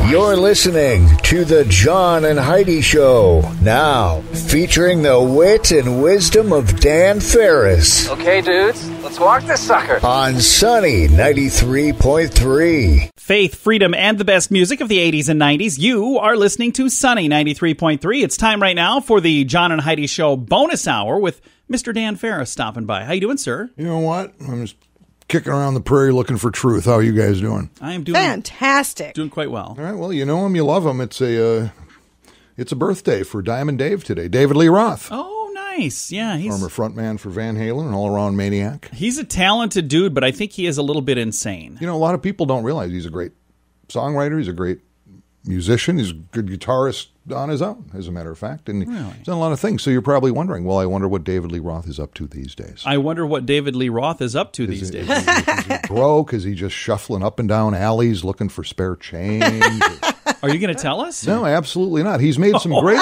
You're listening to the John and Heidi Show. Now, featuring the wit and wisdom of Dan Farris. Okay, dudes, let's walk this sucker. On Sunny 93.3. Faith, freedom, and the best music of the 80s and 90s. You are listening to Sunny 93.3. It's time right now for the John and Heidi Show bonus hour with Mr. Dan Farris stopping by. How you doing, sir? You know what? I'm just kicking around the prairie looking for truth. How are you guys doing? I am doing fantastic. Doing quite well. All right. Well, you know him, you love him. It's a birthday for Diamond Dave today. David Lee Roth. Oh, nice. Yeah, he's former frontman for Van Halen, an all-around maniac. He's a talented dude, but I think he is a little bit insane. You know, a lot of people don't realize he's a great songwriter. He's a great musician. He's a good guitarist on his own, as a matter of fact. And really? He's done a lot of things. So you're probably wondering, well, I wonder what David Lee Roth is up to these days. I wonder what David Lee Roth is up to these days. Is he broke? Is he just shuffling up and down alleys looking for spare change? Are you going to tell us? No, absolutely not. He's made some great...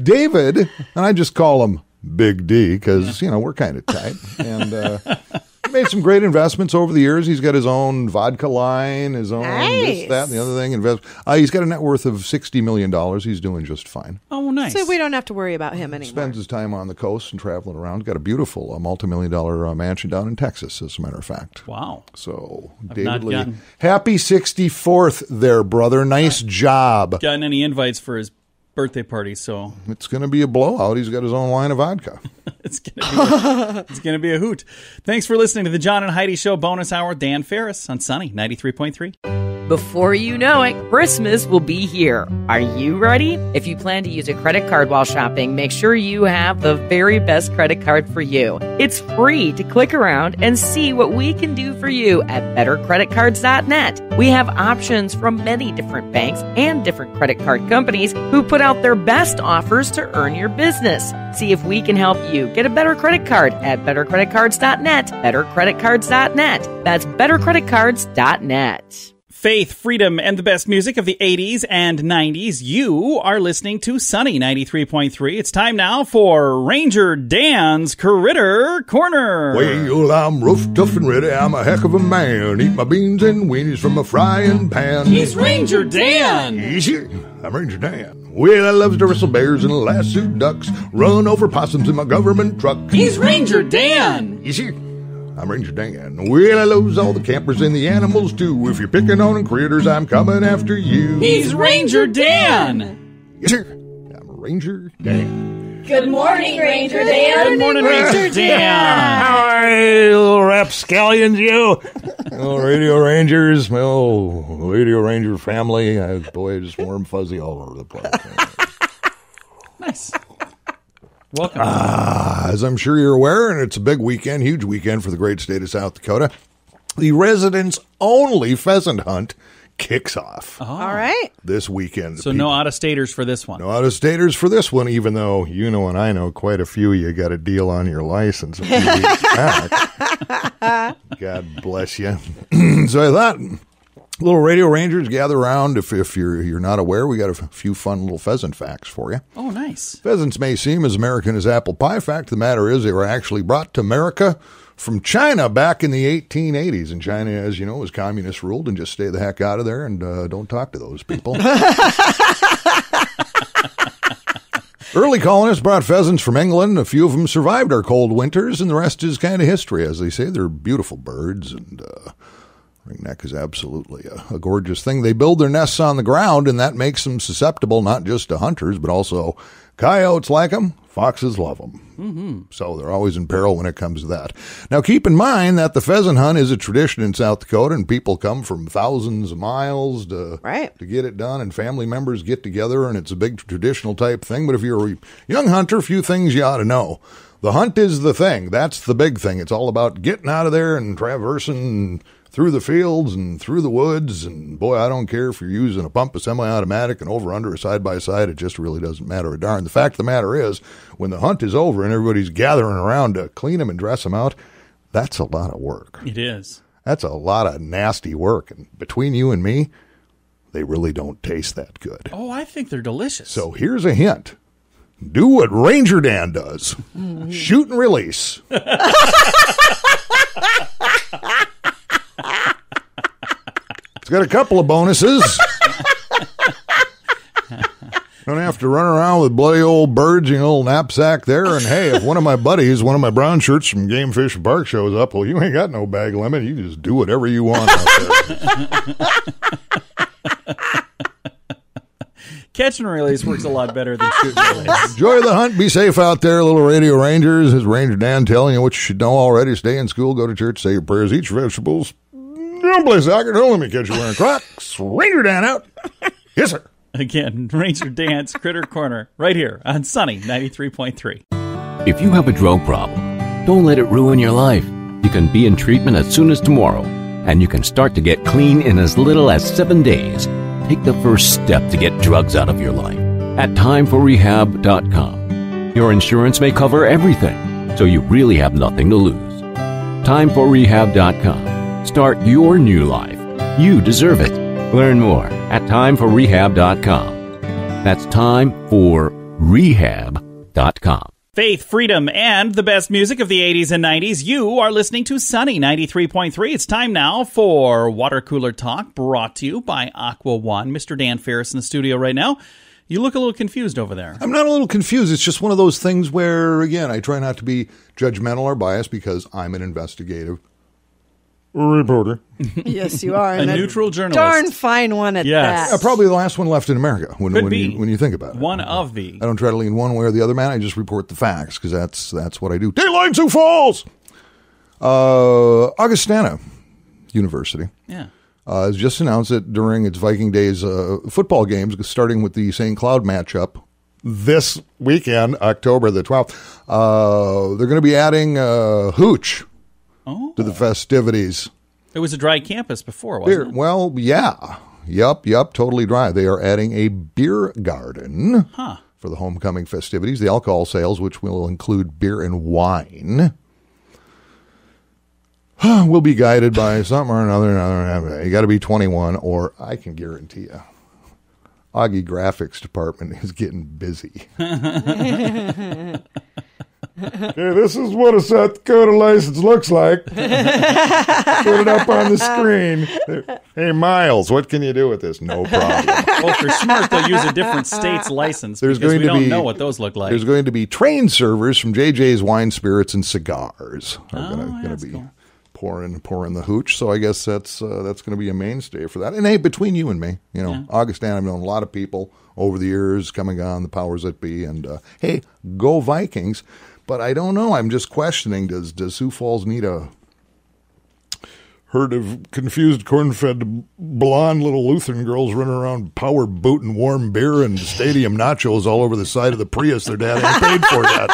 David, and I just call him Big D because, you know, we're kind of tight. And he made some great investments over the years. He's got his own vodka line, his own this, that, and the other thing. He's got a net worth of $60 million. He's doing just fine. Oh, nice. So we don't have to worry about him anymore. Spends his time on the coast and traveling around. He's got a beautiful multi-million-dollar mansion down in Texas, as a matter of fact. Wow. So, I've David Lee, gotten happy 64th there, brother. Nice job. Gotten any invites for his birthday party, so it's going to be a blowout. He's got his own line of vodka. It's going to be a hoot. Thanks for listening to the John and Heidi Show bonus hour. Dan Farris on Sunny 93.3. Before you know it, Christmas will be here. Are you ready? If you plan to use a credit card while shopping, make sure you have the very best credit card for you. It's free to click around and see what we can do for you at bettercreditcards.net. We have options from many different banks and different credit card companies who put out their best offers to earn your business. See if we can help you get a better credit card at bettercreditcards.net. Bettercreditcards.net. That's bettercreditcards.net. Faith, freedom, and the best music of the 80s and 90s. You are listening to Sunny 93.3. It's time now for Ranger Dan's Critter Corner. Well, I'm rough, tough, and ready. I'm a heck of a man. Eat my beans and weenies from a frying pan. He's Ranger Dan. Easy. I'm Ranger Dan. Well, I love to wrestle bears and lasso ducks. Run over possums in my government truck. He's Ranger Dan. Easy. I'm Ranger Dan. Well, I loves all the campers and the animals, too. If you're picking on critters, I'm coming after you. He's Ranger Dan. Yes, sir. I'm Ranger Dan. Good morning, Ranger Dan. Good morning, Ranger Dan. Hi, little rapscallions, you. Oh, Radio Rangers. Oh, Radio Ranger family. Boy, just warm, fuzzy all over the place. Nice. Welcome. As I'm sure you're aware, and it's a big weekend, huge weekend for the great state of South Dakota, the residents' only pheasant hunt kicks off. Oh. All right. This weekend. So no out-of-staters for this one. No out-of-staters for this one, even though you know and I know quite a few of you got a deal on your license a few weeks back. God bless you. So I thought... Little Radio Rangers, gather around. If you're not aware, we got a few fun little pheasant facts for you. Oh, nice. Pheasants may seem as American as apple pie. Fact of the matter is they were actually brought to America from China back in the 1880s. And China, as you know, was communist ruled, and just stay the heck out of there and don't talk to those people. Early colonists brought pheasants from England. A few of them survived our cold winters, and the rest is kind of history. As they say, they're beautiful birds, and ringneck is absolutely a gorgeous thing. They build their nests on the ground, and that makes them susceptible not just to hunters, but also coyotes like them, foxes love them. Mm-hmm. So they're always in peril when it comes to that. Now, keep in mind that the pheasant hunt is a tradition in South Dakota, and people come from thousands of miles to get it done, and family members get together, and it's a big traditional type thing. But if you're a young hunter, a few things you ought to know. The hunt is the thing. That's the big thing. It's all about getting out of there and traversing through the fields and through the woods, and boy, I don't care if you're using a pump, a semi-automatic, an over-under, a side-by-side, it just really doesn't matter a darn. The fact of the matter is, when the hunt is over and everybody's gathering around to clean them and dress them out, that's a lot of work. It is. That's a lot of nasty work, and between you and me, they really don't taste that good. Oh, I think they're delicious. So here's a hint. Do what Ranger Dan does. Shoot and release. It's got a couple of bonuses. Don't have to run around with bloody old birds in your little knapsack there. And hey, if one of my buddies, one of my brown shirts from Game Fish and Park shows up, well, you ain't got no bag limit. You just do whatever you want out there. Catch and release works a lot better than shoot and release. Enjoy the hunt. Be safe out there, little Radio Rangers. This is Ranger Dan telling you what you should know already. Stay in school, go to church, say your prayers, eat your vegetables. Don't play soccer. Don't let me catch you wearing Crocs. Ranger Dan out. Yes, sir. Again, Ranger Dan's Critter Corner, right here on Sunny 93.3. If you have a drug problem, don't let it ruin your life. You can be in treatment as soon as tomorrow, and you can start to get clean in as little as 7 days. Take the first step to get drugs out of your life at timeforrehab.com. Your insurance may cover everything, so you really have nothing to lose. Timeforrehab.com. Start your new life. You deserve it. Learn more at timeforrehab.com. That's timeforrehab.com. Faith, freedom, and the best music of the 80s and 90s. You are listening to Sunny 93.3. It's time now for Water Cooler Talk, brought to you by Aqua One. Mr. Dan Farris in the studio right now. You look a little confused over there. I'm not a little confused. It's just one of those things where, again, I try not to be judgmental or biased because I'm an investigative reporter. Yes, you are. A neutral journalist. Darn fine one at that. Probably the last one left in America when be. when you think about it. One of the. I don't try to lean one way or the other, man. I just report the facts because that's what I do. Dayline Sioux Falls! Augustana University has just announced that during its Viking Days football games, starting with the St. Cloud matchup this weekend, October the 12th, they're going to be adding hooch to the festivities. It was a dry campus before, wasn't it? Well, yeah. Yep, totally dry. They are adding a beer garden for the homecoming festivities. The alcohol sales, which will include beer and wine, will be guided by something or another. You got to be 21, or I can guarantee you, Augie Graphics Department is getting busy. Okay, this is what a South Dakota license looks like. Put it up on the screen. Hey, Miles, what can you do with this? No problem. Well, if they're smart, they'll use a different state's license because we don't know what those look like. There's going to be trained servers from JJ's Wine, Spirits, and Cigars are going to be cool. pouring the hooch. So I guess that's going to be a mainstay for that. And hey, between you and me, Augustana, I've known a lot of people over the years, coming on, the powers that be, and hey, go Vikings. But I don't know. I'm just questioning, does Sioux Falls need a herd of confused, corn-fed, blonde little Lutheran girls running around power booting warm beer and stadium nachos all over the side of the Prius their dad ain't paid for yet?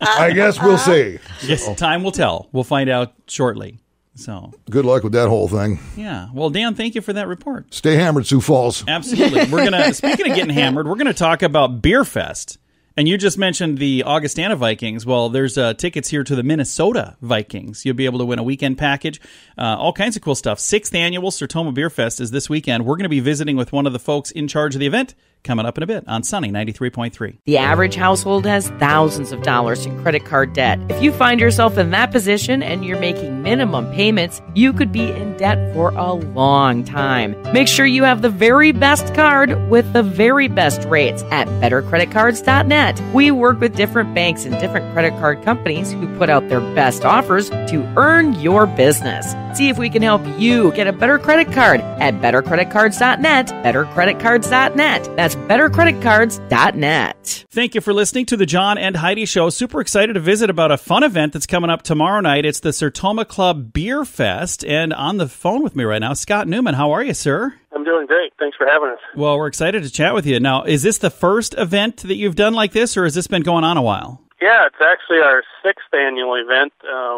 I guess we'll see. Yes, time will tell. We'll find out shortly. So good luck with that whole thing. Yeah. Well, Dan, thank you for that report. Stay hammered, Sioux Falls. Absolutely. Speaking of getting hammered, we're going to talk about Beer Fest. And you just mentioned the Augustana Vikings. Well, there's tickets here to the Minnesota Vikings. You'll be able to win a weekend package, all kinds of cool stuff. 6th Annual Sertoma Beer Fest is this weekend. We're going to be visiting with one of the folks in charge of the event coming up in a bit on Sunny 93.3. The average household has thousands of dollars in credit card debt. If you find yourself in that position and you're making minimum payments, you could be in debt for a long time. Make sure you have the very best card with the very best rates at bettercreditcards.net. We work with different banks and different credit card companies who put out their best offers to earn your business. See if we can help you get a better credit card at bettercreditcards.net, bettercreditcards.net. That's bettercreditcards.net. Thank you for listening to the John and Heidi Show. Super excited to visit about a fun event that's coming up tomorrow night. It's the Sertoma Club Beer Fest. And on the phone with me right now, Scott Newman. How are you, sir? I'm doing great. Thanks for having us. Well, we're excited to chat with you. Now, is this the first event that you've done like this, or has this been going on a while? Yeah, it's actually our 6th annual event.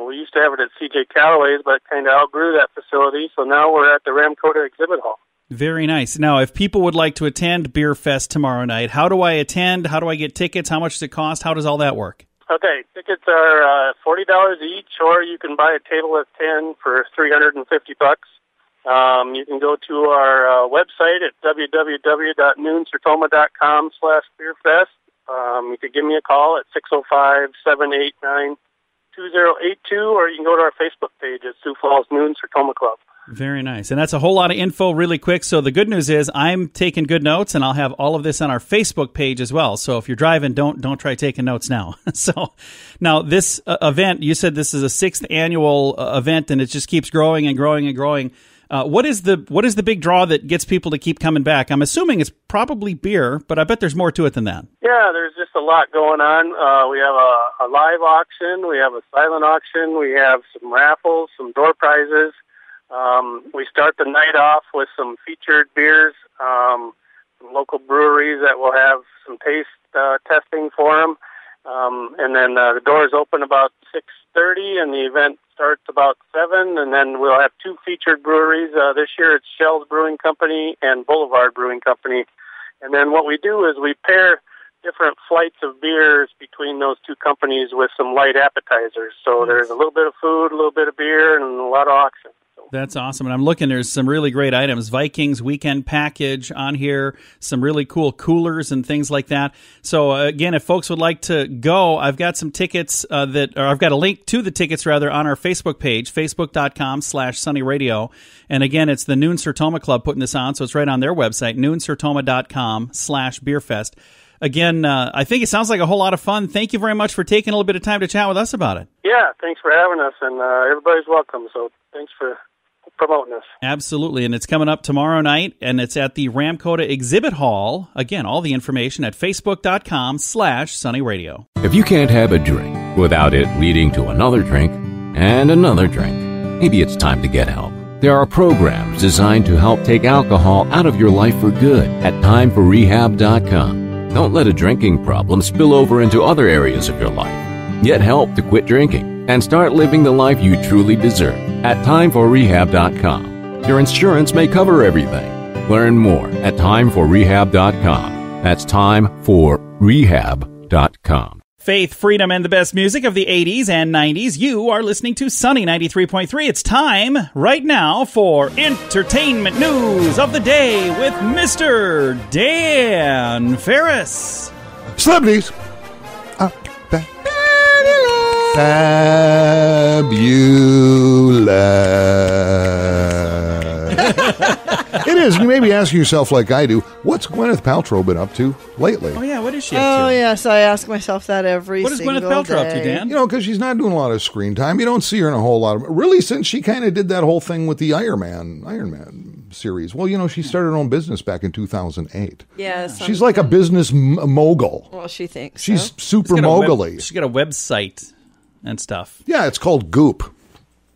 We used to have it at C.J. Callaway's, but kind of outgrew that facility, so now we're at the Ramcota Exhibit Hall. Very nice. Now, if people would like to attend Beer Fest tomorrow night, how do I attend? How do I get tickets? How much does it cost? How does all that work? Okay, tickets are $40 each, or you can buy a table of 10 for $350. You can go to our website at www.noonsertoma.com/beerfest. You could give me a call at 605-789-2082, or you can go to our Facebook page at Sioux Falls Noon Sertoma Club. Very nice. And that's a whole lot of info really quick. So the good news is I'm taking good notes, and I'll have all of this on our Facebook page as well. So if you're driving, don't try taking notes now. So now this event, you said this is a 6th annual event, and it just keeps growing and growing and growing. What is the big draw that gets people to keep coming back? I'm assuming it's probably beer, but I bet there's more to it than that. Yeah, there's just a lot going on. We have a live auction. We have a silent auction. We have some raffles, some door prizes. We start the night off with some featured beers, some local breweries that will have some taste testing for them. And then the doors open about 6:30, and the event starts about 7. And then we'll have 2 featured breweries. This year it's Shell's Brewing Company and Boulevard Brewing Company. And then what we do is we pair different flights of beers between those 2 companies with some light appetizers. So there's a little bit of food, a little bit of beer, and a lot of auction. That's awesome. And I'm looking, there's some really great items. Vikings weekend package on here, some really cool coolers and things like that. So again, if folks would like to go, I've got some tickets I've got a link to the tickets rather on our Facebook page, facebook.com/sunnyradio. And again, it's the Noon Sertoma Club putting this on. So it's right on their website, noonsertoma.com/beerfest. Again, I think it sounds like a whole lot of fun. Thank you very much for taking a little bit of time to chat with us about it. Yeah, thanks for having us, and everybody's welcome. So thanks for promoting us. Absolutely, and it's coming up tomorrow night, and it's at the Ramcoda Exhibit Hall. Again, all the information at facebook.com/sunnyradio. If you can't have a drink without it leading to another drink and another drink, maybe it's time to get help. There are programs designed to help take alcohol out of your life for good at timeforrehab.com. Don't let a drinking problem spill over into other areas of your life. Get help to quit drinking and start living the life you truly deserve at timeforrehab.com. Your insurance may cover everything. Learn more at timeforrehab.com. That's timeforrehab.com. Faith, freedom, and the best music of the 80s and 90s. You are listening to Sunny 93.3. It's time right now for entertainment news of the day with Mr. Dan Farris. Celebrities are fabulous. It is. You may be asking yourself, like I do, what's Gwyneth Paltrow been up to lately? Oh, yeah. What is she up to? Oh, yes. I ask myself that every single day. What is Gwyneth Paltrow up to, Dan? You know, because she's not doing a lot of screen time. You don't see her in a whole lot of... Really, since she kind of did that whole thing with the Iron Man series. Well, you know, she started her own business back in 2008. Yes. She's like a business mogul. Well, she thinks she's so. super mogul-y. She's got a website and stuff. Yeah, it's called Goop.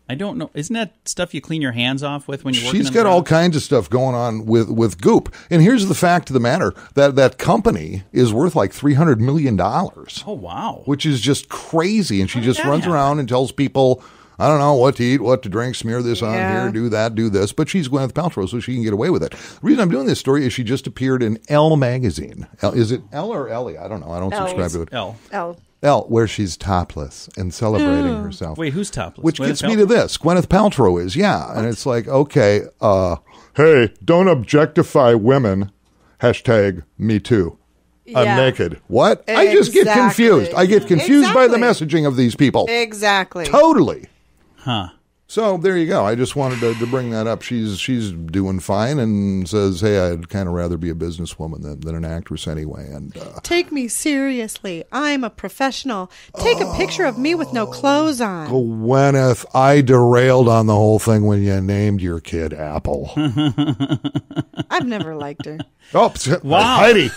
I don't know. Isn't that stuff you clean your hands off with when you're working? She's got all kinds of stuff going on with Goop. And here's the fact of the matter, that company is worth like $300 million. Oh, wow. Which is just crazy. And she just runs around and tells people, I don't know, what to eat, what to drink, smear this on here, do that, do this. But she's Gwyneth Paltrow, so she can get away with it. The reason I'm doing this story is she just appeared in Elle magazine. Is it Elle or Ellie? I don't know. I don't subscribe to it. Elle, where she's topless and celebrating herself. Wait, who's topless? Which gets me to this. Gwyneth Paltrow is, yeah. And it's like, okay, hey, don't objectify women. #me too. I'm naked. What? Exactly. I just get confused. I get confused by the messaging of these people. Exactly. Totally. Huh. So there you go. I just wanted to bring that up. She's doing fine and says, hey, I'd kind of rather be a businesswoman than an actress anyway. And take me seriously. I'm a professional. Take a picture of me with no clothes on. Gwyneth, I derailed on the whole thing when you named your kid Apple. I've never liked her. Oh, wow. Heidi.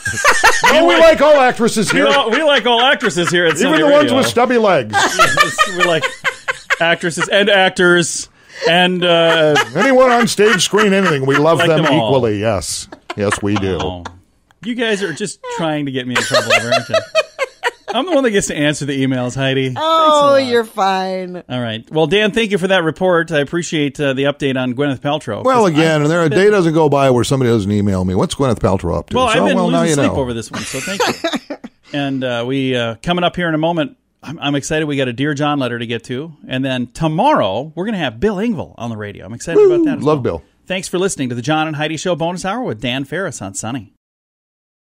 We like all actresses here. We like all actresses here at Sunny Even the Radio. ones with stubby legs. We like actresses and actors and anyone on stage, screen, anything. We love like them all. Equally. Yes, we do. Oh. You guys are just trying to get me in trouble, aren't you? I'm the one that gets to answer the emails, Heidi. Oh, you're fine. All right. Well, Dan, thank you for that report. I appreciate the update on Gwyneth Paltrow. Well, again, a day doesn't go by where somebody doesn't email me. What's Gwyneth Paltrow up to? Well, I've been losing sleep know. over this one, so thank you. And we coming up here in a moment, I'm excited. We got a Dear John letter to get to. And then tomorrow, we're going to have Bill Engvall on the radio. I'm excited about that as well. Love Bill. Thanks for listening to the John and Heidi Show bonus hour with Dan Farris on Sunny.